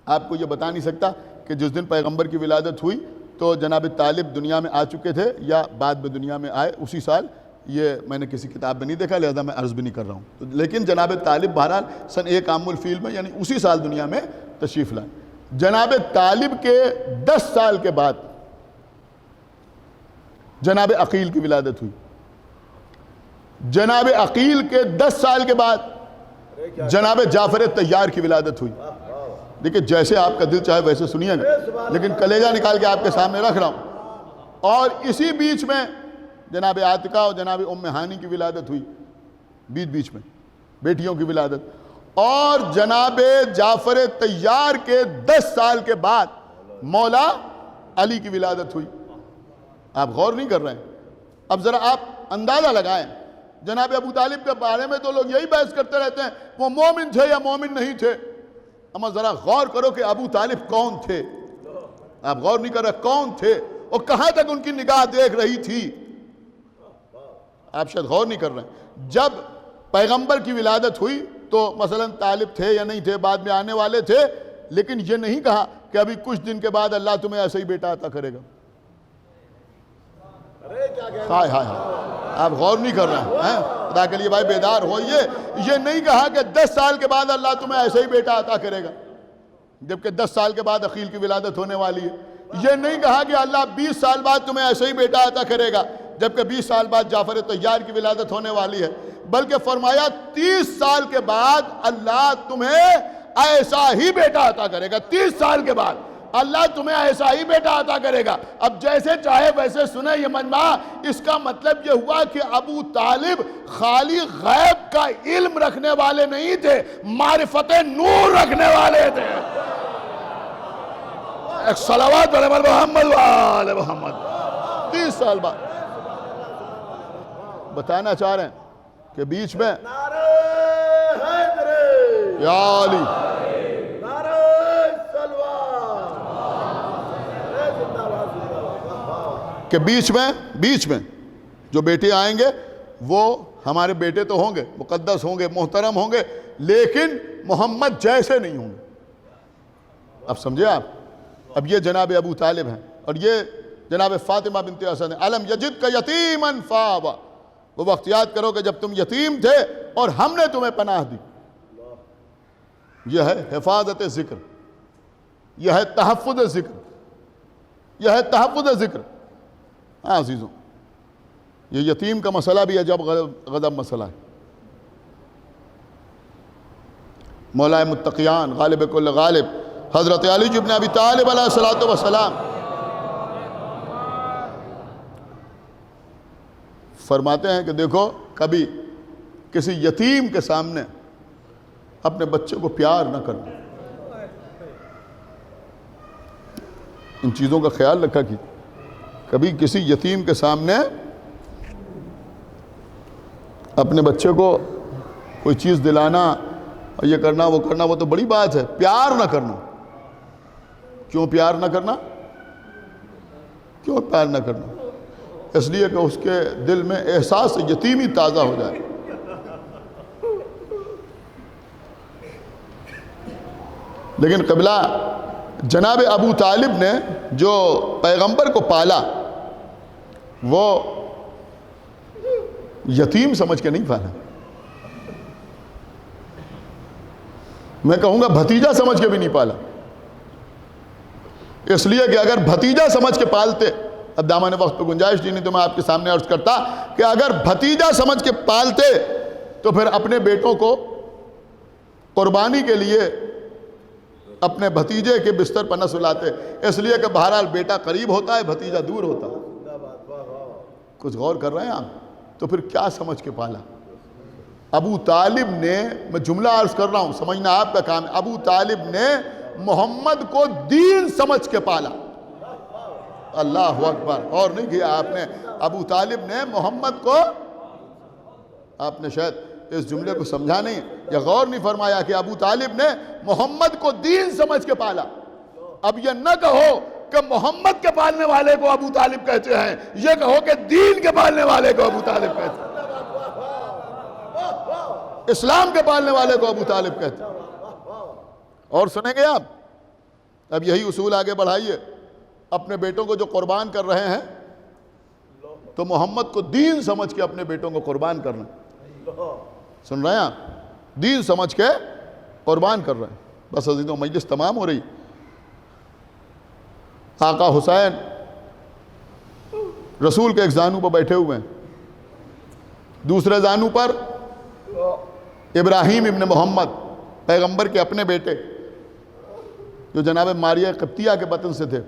آپ کو یہ بتا نہیں سکتا کہ جس دن پیغمبر کی ولادت ہوئی تو جناب طالب دنیا میں آ چکے تھے یا بعد میں دنیا میں آئے اسی سال، یہ میں نے کسی کتاب میں نہیں دیکھا لہذا میں عرض بھی نہیں کر رہا ہوں۔ لیکن جناب طالب بہرحال سن 1 عام الفیل میں یعنی اسی سال دنیا میں تشریف لائے۔ جناب طالب کے 10 سال کے بعد جناب عقیل کی ولادت ہوئی۔ جناب عقیل کے 10 سال کے بعد جناب جعفر طیار کی ولادت ہوئی۔ دیکھیں جیسے آپ کا دل چاہے ویسے سنیے گا، لیکن کلیجہ نکال کے آپ کے سامنے رکھ رہا ہوں۔ اور اسی بیچ میں جناب عاتقہ اور جناب ام ہانی کی ولادت ہوئی، بیچ میں بیٹیوں کی ولادت۔ اور جناب جعفر طیار کے 10 سال کے بعد مولا علی کی ولادت ہوئی۔ آپ غور نہیں کر رہے ہیں؟ اب ذرا آپ اندازہ لگائیں، جناب ابو طالب کے بارے میں تو لوگ یہی بحث کرتے رہتے ہیں وہ مومن تھے یا مومن نہیں تھے، اما ذرا غور کرو کہ ابو طالب کون تھے۔ آپ غور نہیں کر رہے کون تھے اور کہاں تک ان کی نگاہ دیکھ رہی تھی، آپ شاید غور نہیں کر رہے ہیں۔ جب پیغمبر کی ولادت ہوئی تو مثلا طالب تھے یا نہیں تھے، بعد میں آنے والے تھے، لیکن یہ نہیں کہا کہ ابھی کچھ دن کے بعد اللہ تمہیں ایسا ہی بیٹا عطا کرے گا۔ ہائے ہائے ہائے، آپ غور نہیں کر رہے ہیں، خدا کے لیے بھائی بیدار ہوئیے۔ یہ نہیں کہا کہ 10 سال کے بعد اللہ تمہیں ایسا ہی بیٹا عطا کرے گا، جبکہ 10 سال کے بعد عقیل کی ولادت ہونے والی ہے۔ یہ نہیں کہا کہ اللہ 20 سال بعد تمہیں ایسا ہی بیٹا عطا کرے گا، جبکہ 20 سال بعد جعفر طیار کی ولادت ہونے والی ہے، بلکہ فرمایا 30 سال کے بعد اللہ تمہیں ایسا ہی بیٹا عطا کرے گا۔ 30 سال کے بعد اللہ تمہیں ایسا ہی بیٹا عطا کرے گا۔ اب جیسے چاہے ویسے سنیں یہ مجمع، اس کا مطلب یہ ہوا کہ ابو طالب خالی غیب کا علم رکھنے والے نہیں تھے، معرفت نور رکھنے والے تھے۔ ایک صلوات علی محمد وآل محمد۔ 30 سال بعد بتانا چاہ رہے ہیں کہ بیچ میں یا علی کہ بیچ میں جو بیٹے آئیں گے وہ ہمارے بیٹے تو ہوں گے، مقدس ہوں گے، محترم ہوں گے، لیکن محمد جیسے نہیں ہوں گے۔ اب سمجھے آپ؟ اب یہ جناب ابو طالب ہیں اور یہ جناب فاطمہ بنت اسد ہیں۔ علم یجد کا یتیماً فآویٰ، وہ وقت یاد کرو کہ جب تم یتیم تھے اور ہم نے تمہیں پناہ دی۔ یہ ہے حفاظت ذکر، یہ ہے تحفظ ذکر، یہ ہے تحفظ ذکر۔ ہاں عزیزوں، یہ یتیم کا مسئلہ بھی عجب غضب مسئلہ ہے۔ مولا متقیان غالب کل غالب حضرت علی ابن ابی طالب علیہ الصلوۃ والسلام فرماتے ہیں کہ دیکھو، کبھی کسی یتیم کے سامنے اپنے بچے کو پیار نہ کرنا، ان چیزوں کا خیال رکھا کہ کبھی کسی یتیم کے سامنے اپنے بچے کو کوئی چیز دلانا، یہ کرنا وہ کرنا، وہ تو بڑی بات ہے، پیار نہ کرنا۔ کیوں پیار نہ کرنا؟ کیوں پیار نہ کرنا؟ اس لیے کہ اس کے دل میں احساس یتیمی تازہ ہو جائے۔ لیکن قبلہ جناب ابو طالب نے جو پیغمبر کو پالا، وہ یتیم سمجھ کے نہیں پالا، میں کہوں گا بھتیجا سمجھ کے بھی نہیں پالا۔ اس لیے کہ اگر بھتیجا سمجھ کے پالتے، اب دامن وقت پہ گنجائش دی نہیں تو میں آپ کے سامنے عرض کرتا کہ اگر بھتیجا سمجھ کے پالتے تو پھر اپنے بیٹوں کو قربانی کے لیے اپنے بھتیجے کے بستر پر نہ سلاتے، اس لیے کہ بہرحال بیٹا قریب ہوتا ہے، بھتیجا دور ہوتا ہے۔ کچھ غور کر رہے ہیں آپ؟ تو پھر کیا سمجھ کے پالا؟ ابو طالب نے، میں جملہ عرض کر رہا ہوں، سمجھنا آپ کا کام ہے، ابو طالب نے محمد کو دین سمجھ کے پالا۔ اللہ اکبر! اور نہیں کیا آپ نے؟ ابو طالب نے محمد کو، آپ نے شاید اس جملے کو سمجھا نہیں یا غور نہیں فرمایا کہ ابو طالب نے محمد کو دین سمجھ کے پالا۔ اب یہ نہ کہو کہ محمد کے پالنے والے کو ابو طالب کہتے ہیں، یہ کہو کہ دین کے پالنے والے کو ابو طالب کہتے ہیں، اسلام کے پالنے والے کو ابو طالب کہتے ہیں۔ اور سنیں گے آپ؟ اب یہی اصول آگے بڑھائیے، اپنے بیٹوں کو جو قربان کر رہے ہیں تو محمد کو دین سمجھ کے اپنے بیٹوں کو قربان کرنا۔ سن رہے ہیں آپ؟ دین سمجھ کے قربان کر رہے ہیں۔ بس عزیزوں، مجلس تمام ہو رہی۔ آقا حسین رسول کے ایک زانو پر بیٹھے ہوئے ہیں، دوسرے زانو پر ابراہیم ابن محمد پیغمبر کے اپنے بیٹے، جو جناب ماریہ قبطیہ کے بطن سے تھے۔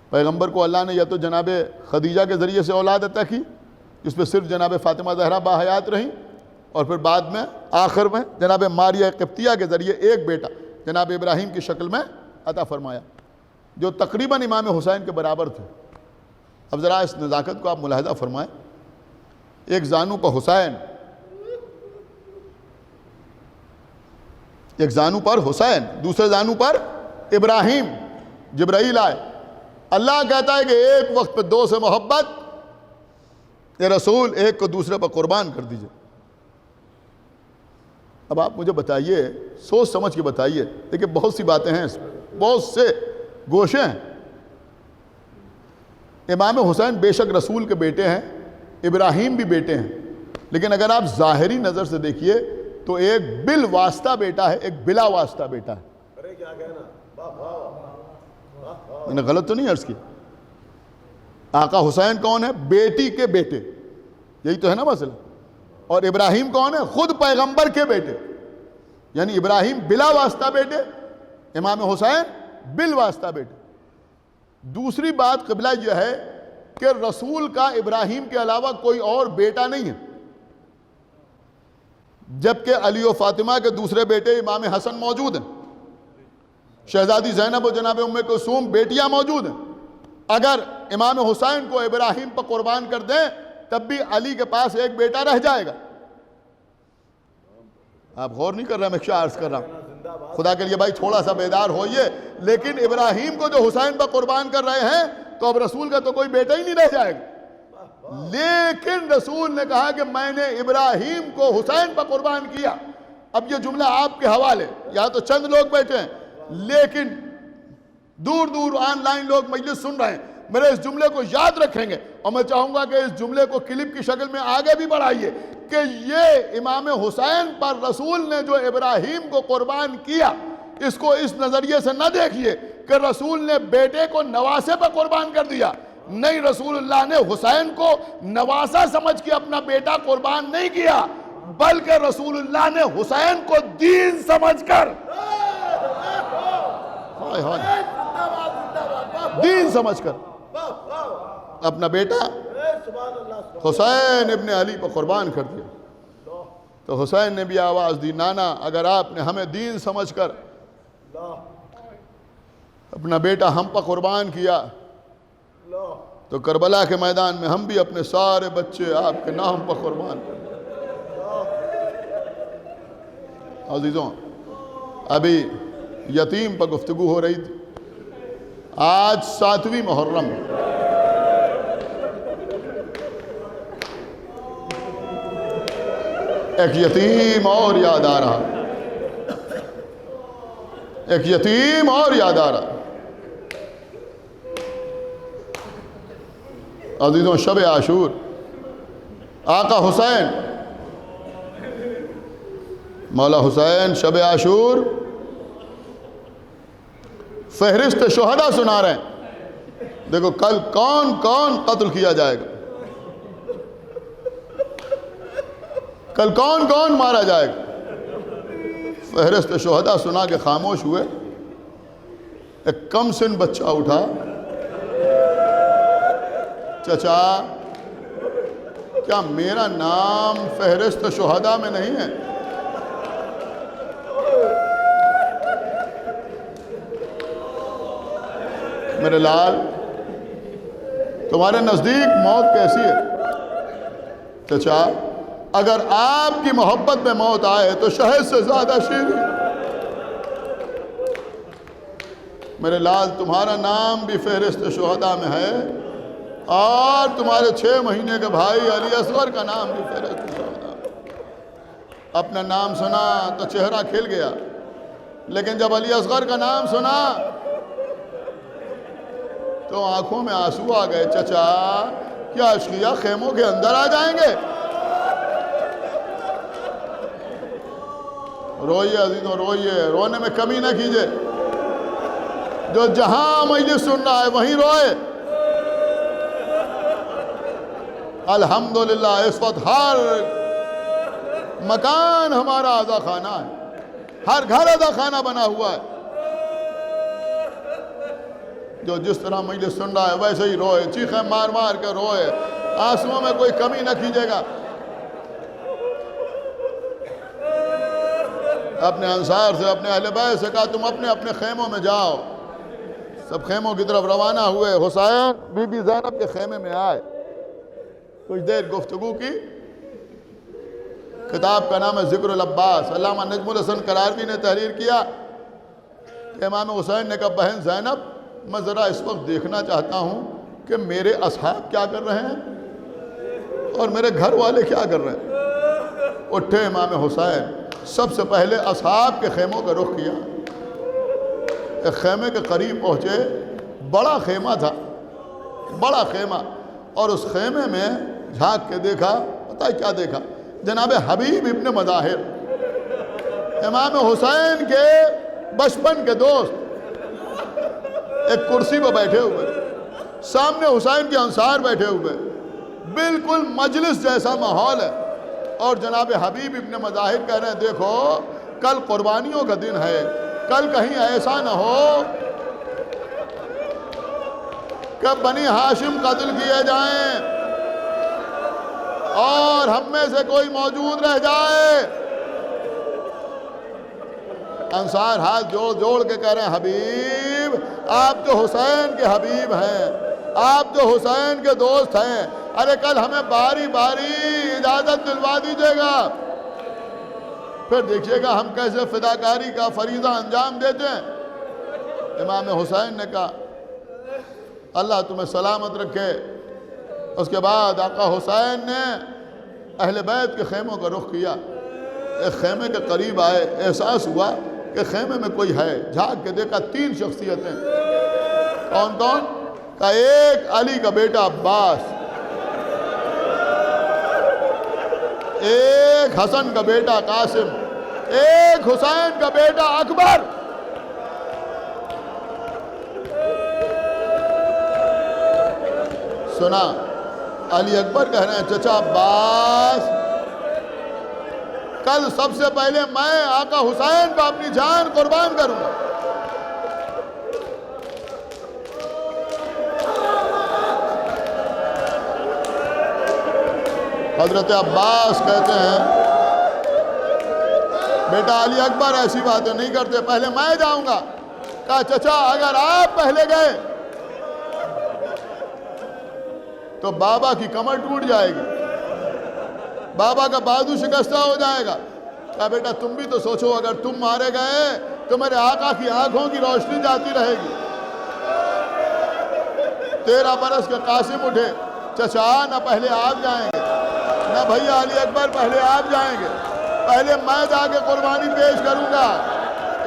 پیغمبر کو اللہ نے یا تو جناب خدیجہ کے ذریعے سے اولاد عطا کی، جس پہ صرف جناب فاطمہ زہرا باحیات رہیں، اور پھر بعد میں آخر میں جناب ماریہ قبطیہ کے ذریعے ایک بیٹا جناب ابراہیم کی شکل میں عطا فرمایا، جو تقریباً امام حسین کے برابر تھے۔ اب ذرا اس نزاکت کو آپ ملاحظہ فرمائیں، ایک زانو پر حسین، ایک زانو پر حسین، دوسرے زانو پر ابراہیم۔ جبرائیل آئے، اللہ کہتا ہے کہ ایک وقت پہ دو سے محبت، یہ رسول ایک کو دوسرے پر قربان کر دیجئے۔ اب آپ مجھے بتائیے، سوچ سمجھ کے بتائیے، دیکھیں بہت سی باتیں ہیں اس میں، بہت سے گوشے ہیں۔ امام حسین بے شک رسول کے بیٹے ہیں، ابراہیم بھی بیٹے ہیں، لیکن اگر آپ ظاہری نظر سے دیکھیے تو ایک بالواسطہ بیٹا ہے، ایک بلا واسطہ بیٹا ہے۔ ارے کیا کہنا، میں نے غلط تو نہیں عرض کی؟ آقا حسین کون ہے؟ بیٹی کے بیٹے، یہی تو ہے نا مسئلہ۔ اور ابراہیم کون ہے؟ خود پیغمبر کے بیٹے، یعنی ابراہیم بلا واسطہ بیٹے، امام حسین بالواسطہ بیٹے۔ دوسری بات قبلہ یہ ہے کہ رسول کا ابراہیم کے علاوہ کوئی اور بیٹا نہیں ہے، جبکہ علی و فاطمہ کے دوسرے بیٹے امام حسن موجود ہیں، شہزادی زینب و جناب ام کلثوم بیٹیاں موجود ہیں۔ اگر امام حسین کو ابراہیم پر قربان کر دیں تب بھی علی کے پاس ایک بیٹا رہ جائے گا۔ آپ غور نہیں کر رہے، میں کیا عرض کر رہا ہوں؟ خدا کے لیے بھائی تھوڑا سا بیدار ہوئیے۔ لیکن ابراہیم کو جو حسین پر قربان کر رہے ہیں تو اب رسول کا تو کوئی بیٹا ہی نہیں رہ جائے گا۔ لیکن رسول نے کہا کہ میں نے ابراہیم کو حسین پر قربان کیا۔ اب یہ جملہ آپ کے حوالے، یہاں تو چند لوگ بیٹھے ہیں لیکن دور دور آن لائن لوگ مجلس سن رہے ہیں، میرے اس جملے کو یاد رکھیں گے، اور میں چاہوں گا کہ اس جملے کو کلپ کی شکل میں آگے بھی بڑھائیے کہ یہ امام حسین پر رسول نے جو ابراہیم کو قربان کیا، اس کو اس نظریے سے نہ دیکھیے کہ رسول نے بیٹے کو نواسے پر قربان کر دیا. نہیں، رسول اللہ نے حسین کو نواسا سمجھ کے اپنا بیٹا قربان نہیں کیا، بلکہ رسول اللہ نے حسین کو دین سمجھ کر، دین سمجھ کر اپنا بیٹا حسین ابن علی پر قربان کر دیا. تو حسین نے بھی آواز دی، نانا اگر آپ نے ہمیں دین سمجھ کر اپنا بیٹا ہم پر قربان کیا تو کربلا کے میدان میں ہم بھی اپنے سارے بچے آپ کے نام پر قربان کر دیں. عزیزوں، ابھی یتیم پر گفتگو ہو رہی تھی. آج 7ویں محرم، ایک یتیم اور یاد آ رہا، ایک یتیم اور یاد آ رہا. عزیزوں، شب عاشور، آقا حسین، مولا حسین شب عاشور فہرست شہداء سنا رہے ہیں. دیکھو کل کون کون قتل کیا جائے گا، کل کون کون مارا جائے گا. فہرست شہداء سنا کے خاموش ہوئے. ایک کم سن بچہ اٹھا، چچا کیا میرا نام فہرست شہداء میں نہیں ہے؟ میرے لال، تمہارے نزدیک موت کیسی ہے؟ چچا اگر آپ کی محبت میں موت آئے تو شہد سے زیادہ شیریں. میرے لال، تمہارا نام بھی فہرست شہداء میں ہے اور تمہارے 6 مہینے کے بھائی علی اصغر کا نام بھی فہرست شہداء. اپنا نام سنا تو چہرہ کھل گیا، لیکن جب علی اصغر کا نام سنا تو آنکھوں میں آنسو آ گئے. چچا کیا اشقیاء خیموں کے اندر آ جائیں گے؟ روئیے عزیزوں، روئیے، رونے میں کمی نہ کیجئے. جو جہاں مجلس سن رہا ہے وہیں روئے. الحمدللہ اس وقت ہر مکان ہمارا عزا خانہ ہے، ہر گھر عزا خانہ بنا ہوا ہے. جو جس طرح مجلس سن رہا ہے ویسے ہی روئے، چیخیں مار مار کے روئے، آنسوؤں میں کوئی کمی نہ کیجیے گا. اپنے انصار سے، اپنے اہل بیت سے کہا تم اپنے اپنے خیموں میں جاؤ. سب خیموں کی طرف روانہ ہوئے. حسین بی بی زینب کے خیمے میں آئے، کچھ دیر گفتگو کی. کتاب کا نام ہے ذکر العباس. علامہ نجم الحسن قراردی نے تحریر کیا کہ امام حسین نے کہا بہن زینب، میں ذرا اس وقت دیکھنا چاہتا ہوں کہ میرے اصحاب کیا کر رہے ہیں اور میرے گھر والے کیا کر رہے ہیں. اٹھے امام حسین، سب سے پہلے اصحاب کے خیموں کا رخ کیا. ایک خیمے کے قریب پہنچے. بڑا خیمہ تھا، بڑا خیمہ، اور اس خیمے میں جھانک کے دیکھا. پتہ ہے کیا دیکھا؟ جناب حبیب ابن مظاہر، امام حسین کے بچپن کے دوست، ایک کرسی پہ بیٹھے ہوئے. سامنے حسین کے انصار بیٹھے ہوئے. بالکل مجلس جیسا ماحول ہے. اور جناب حبیب ابن مظاہر کہہ رہے ہیں دیکھو کل قربانیوں کا دن ہے، کل کہیں ایسا نہ ہو کہ بنی ہاشم قتل کیے جائیں اور ہم میں سے کوئی موجود رہ جائے. انصار ہاتھ جوڑ جوڑ کے کہہ رہے ہیں حبیب، آپ تو حسین کے حبیب ہیں، آپ تو حسین کے دوست ہیں، ارے کل ہمیں باری باری اجازت دلوا دیجیے گا، پھر دیکھیے گا ہم کیسے فداکاری کا فریضہ انجام دیتے ہیں. امام حسین نے کہا اللہ تمہیں سلامت رکھے. اس کے بعد آقا حسین نے اہل بیت کے خیموں کا رخ کیا. ایک خیمے کے قریب آئے، احساس ہوا کہ خیمے میں کوئی ہے. جھانک کے دیکھا 3 شخصیتیں. کون کون؟ کہ ایک علی کا بیٹا عباس، ایک حسن کا بیٹا قاسم، ایک حسین کا بیٹا اکبر۔ سنا علی اکبر کہہ رہے ہیں چچا عباس، کل سب سے پہلے میں آقا حسین کو اپنی جان قربان کروں گا۔ حضرت عباس کہتے ہیں بیٹا علی اکبر ایسی باتیں نہیں کرتے، پہلے میں جاؤں گا۔ کہا چچا اگر آپ پہلے گئے تو بابا کی کمر ٹوٹ جائے گی، بابا کا بازو شکستہ ہو جائے گا۔ کہا بیٹا تم بھی تو سوچو، اگر تم مارے گئے تو میرے آقا کی آنکھوں کی روشنی جاتی رہے گی۔ 13 برس کے قاسم اٹھے، چچا نہ پہلے آپ جائیں گے نہ بھیا علی اکبر پہلے آپ جائیں گے، پہلے میں جا کے قربانی پیش کروں گا،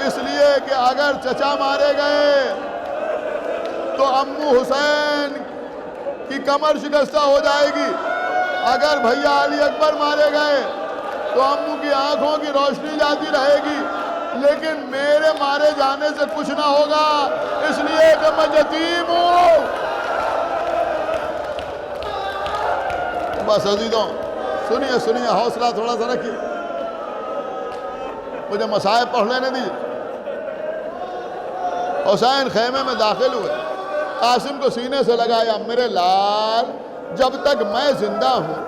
اس لیے کہ اگر چچا مارے گئے تو امو حسین کی کمر شکستہ ہو جائے گی، اگر بھیا علی اکبر مارے گئے تو امو کی آنکھوں کی روشنی جاتی رہے گی، لیکن میرے مارے جانے سے کچھ نہ ہوگا، اس لیے کہ میں یتیم ہوں۔ بس عزیزوں سنیے حوصلہ تھوڑا سا رکھیے، مجھے مصائب پڑھ لینے دیجیے۔ حسین خیمے میں داخل ہوئے، قاسم کو سینے سے لگایا، میرے لال جب تک میں زندہ ہوں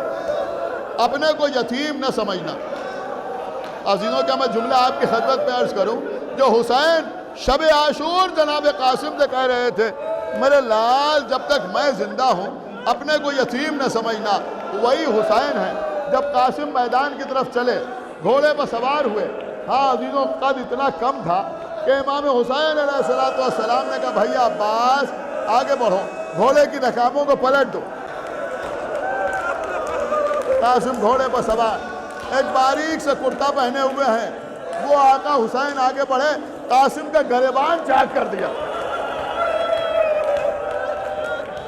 اپنے کو یتیم نہ سمجھنا۔ عزیزوں کیا میں جملہ آپ کی خدمت پہ عرض کروں، جو حسین شب عاشور جناب قاسم سے کہہ رہے تھے میرے لال جب تک میں زندہ ہوں اپنے کو یتیم نہ سمجھنا، وہی حسین ہے جب قاسم میدان کی طرف چلے، گھوڑے پر سوار ہوئے۔ ہاں عزیزوں قد اتنا کم تھا کہ امام حسین علیہ السلام نے کہا بھیا عباس آگے بڑھو، گھوڑے کی رکابوں کو پلٹ دو۔ قاسم گھوڑے پر سوار، ایک باریک سے کرتا پہنے ہوئے ہیں، وہ آقا حسین آگے بڑھے، قاسم کا گریبان چاک کر دیا۔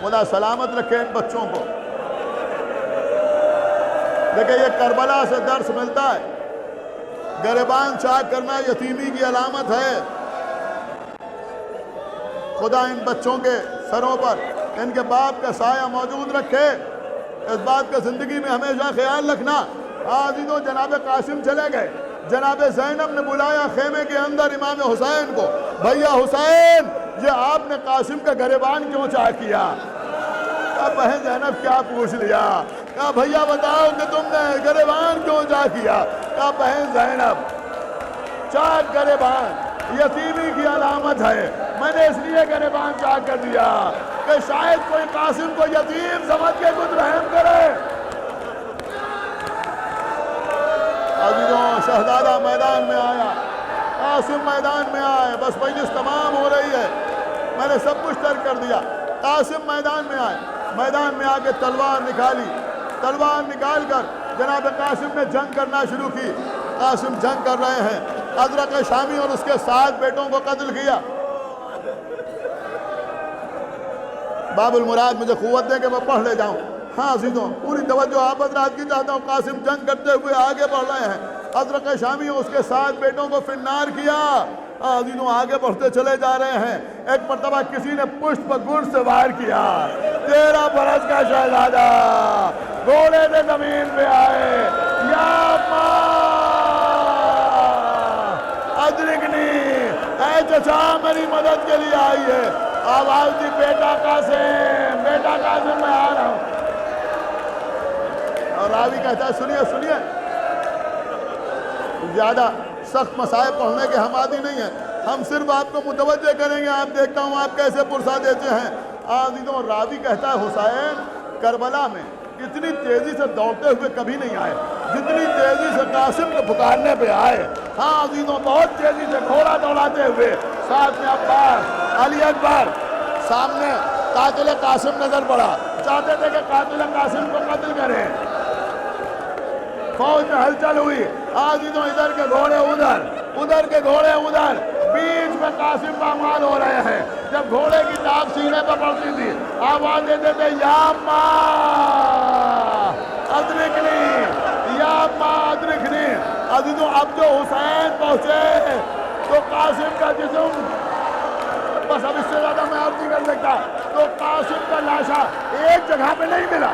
خدا سلامت رکھے ان بچوں کو۔ دیکھیں یہ کربلا سے درس ملتا ہے، گریبان چاک کرنا یتیمی کی علامت ہے۔ خدا ان بچوں کے سروں پر ان کے باپ کا سایہ موجود رکھے، اس بات کا زندگی میں ہمیشہ خیال رکھنا۔ عزیزوں جناب قاسم چلے گئے، جناب زینب نے بلایا خیمے کے اندر امام حسین کو، بھیا حسین یہ آپ نے قاسم کا گریبان کیوں چاک کیا؟ کہا بہن زینب کیا پوچھ لیا؟ کہا بھیا بتاؤ کہ تم نے گریبان کیوں چاک کیا؟ کہا بہن زینب چاک گریبان یتیمی کی علامت ہے، میں نے اس لیے گریبان چاک کر دیا کہ شاید کوئی قاسم کو یتیم سمجھ کے کچھ رحم کرے۔ عزیزوں شہزادہ میدان میں آیا، قاسم میدان میں آئے، بس مجلس تمام ہو رہی ہے، میں نے سب کچھ ترک کر دیا۔ قاسم میدان میں آئے، میدان میں آ کے تلوار نکالی، تلوار نکال کر جناب قاسم نے جنگ کرنا شروع کی۔ قاسم جنگ کر رہے ہیں، ازرق شامی اور اس کے 7 بیٹوں کو قتل کیا۔ باب المراد مجھے قوت دے کہ میں پڑھ لے جاؤں۔ ہاں عزیزوں پوری توجہ آپ حضرات کی چاہتا ہوں، قاسم جنگ کرتے ہوئے آگے بڑھ رہے ہیں، ازرق شامی اور اس کے 7 بیٹوں کو فنار کیا۔ عزیزوں آگے بڑھتے چلے جا رہے ہیں، ایک مرتبہ کسی نے پشت پر گرز سے وار کیا، 13 برس کا شہزادہ گھوڑے سے زمین پہ آئے، یا ادرکنی، اے چچا میری مدد کے لیے آئی ہے۔ آواز دی بیٹا قاسم میں آ رہا ہوں۔ اور راوی کہتا ہے سنیے زیادہ سخت مسائل پڑھنے کے ہم عادی نہیں ہیں، ہم صرف آپ کو متوجہ کریں گے، آپ دیکھتا ہوں آپ کیسے پرسا دیتے ہیں۔ عزیزوں راوی کہتا ہے حسین کربلا میں اتنی تیزی سے دوڑتے ہوئے کبھی نہیں آئے جتنی تیزی سے قاسم کو پکارنے پہ آئے۔ ہاں عزیزوں بہت تیزی سے گھوڑا دوڑاتے ہوئے، ساتھ میں عباس، علی اکبر، سامنے قاتل قاسم نظر پڑا، چاہتے تھے کہ قاتل قاسم کو قتل کریں۔ فوج میں ہلچل ہوئی، عزیزوں ادھر کے گھوڑے ادھر کے گھوڑے ادھر، بیچ میں قاسم پامال ہو رہے ہیں۔ جب گھوڑے کی ٹانگ سینے پہ پڑتی تھی آواز دیتے تھے یا ماں ادرکنی، یا فلما ادرکنی عزیزوں اب جو حسین پہنچے تو قاسم کا جسم بس اب اس سے زیادہ میں عرض نہیں کر سکتا تو قاسم کا لاشا ایک جگہ پہ نہیں ملا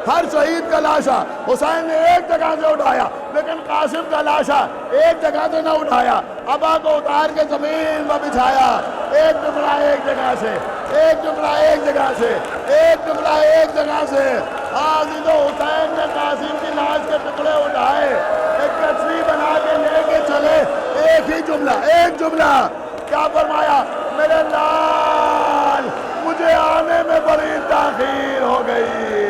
ہر شہید کا لاشا حسین نے ایک جگہ سے اٹھایا لیکن قاسم کا لاشا ایک جگہ سے نہ اٹھایا ابا کو اتار کے زمین پر بچھایا ایک ٹکڑا ایک جگہ سے ایک ٹکڑا ایک جگہ سے ایک ٹکڑا ایک جگہ سے عزیزو حسین نے قاسم کی لاش کے ٹکڑے اٹھائے ایک کچھری بنا کے لے کے چلے ایک ہی جملہ کیا فرمایا میرے لال مجھے آنے میں بڑی تاخیر ہو گئی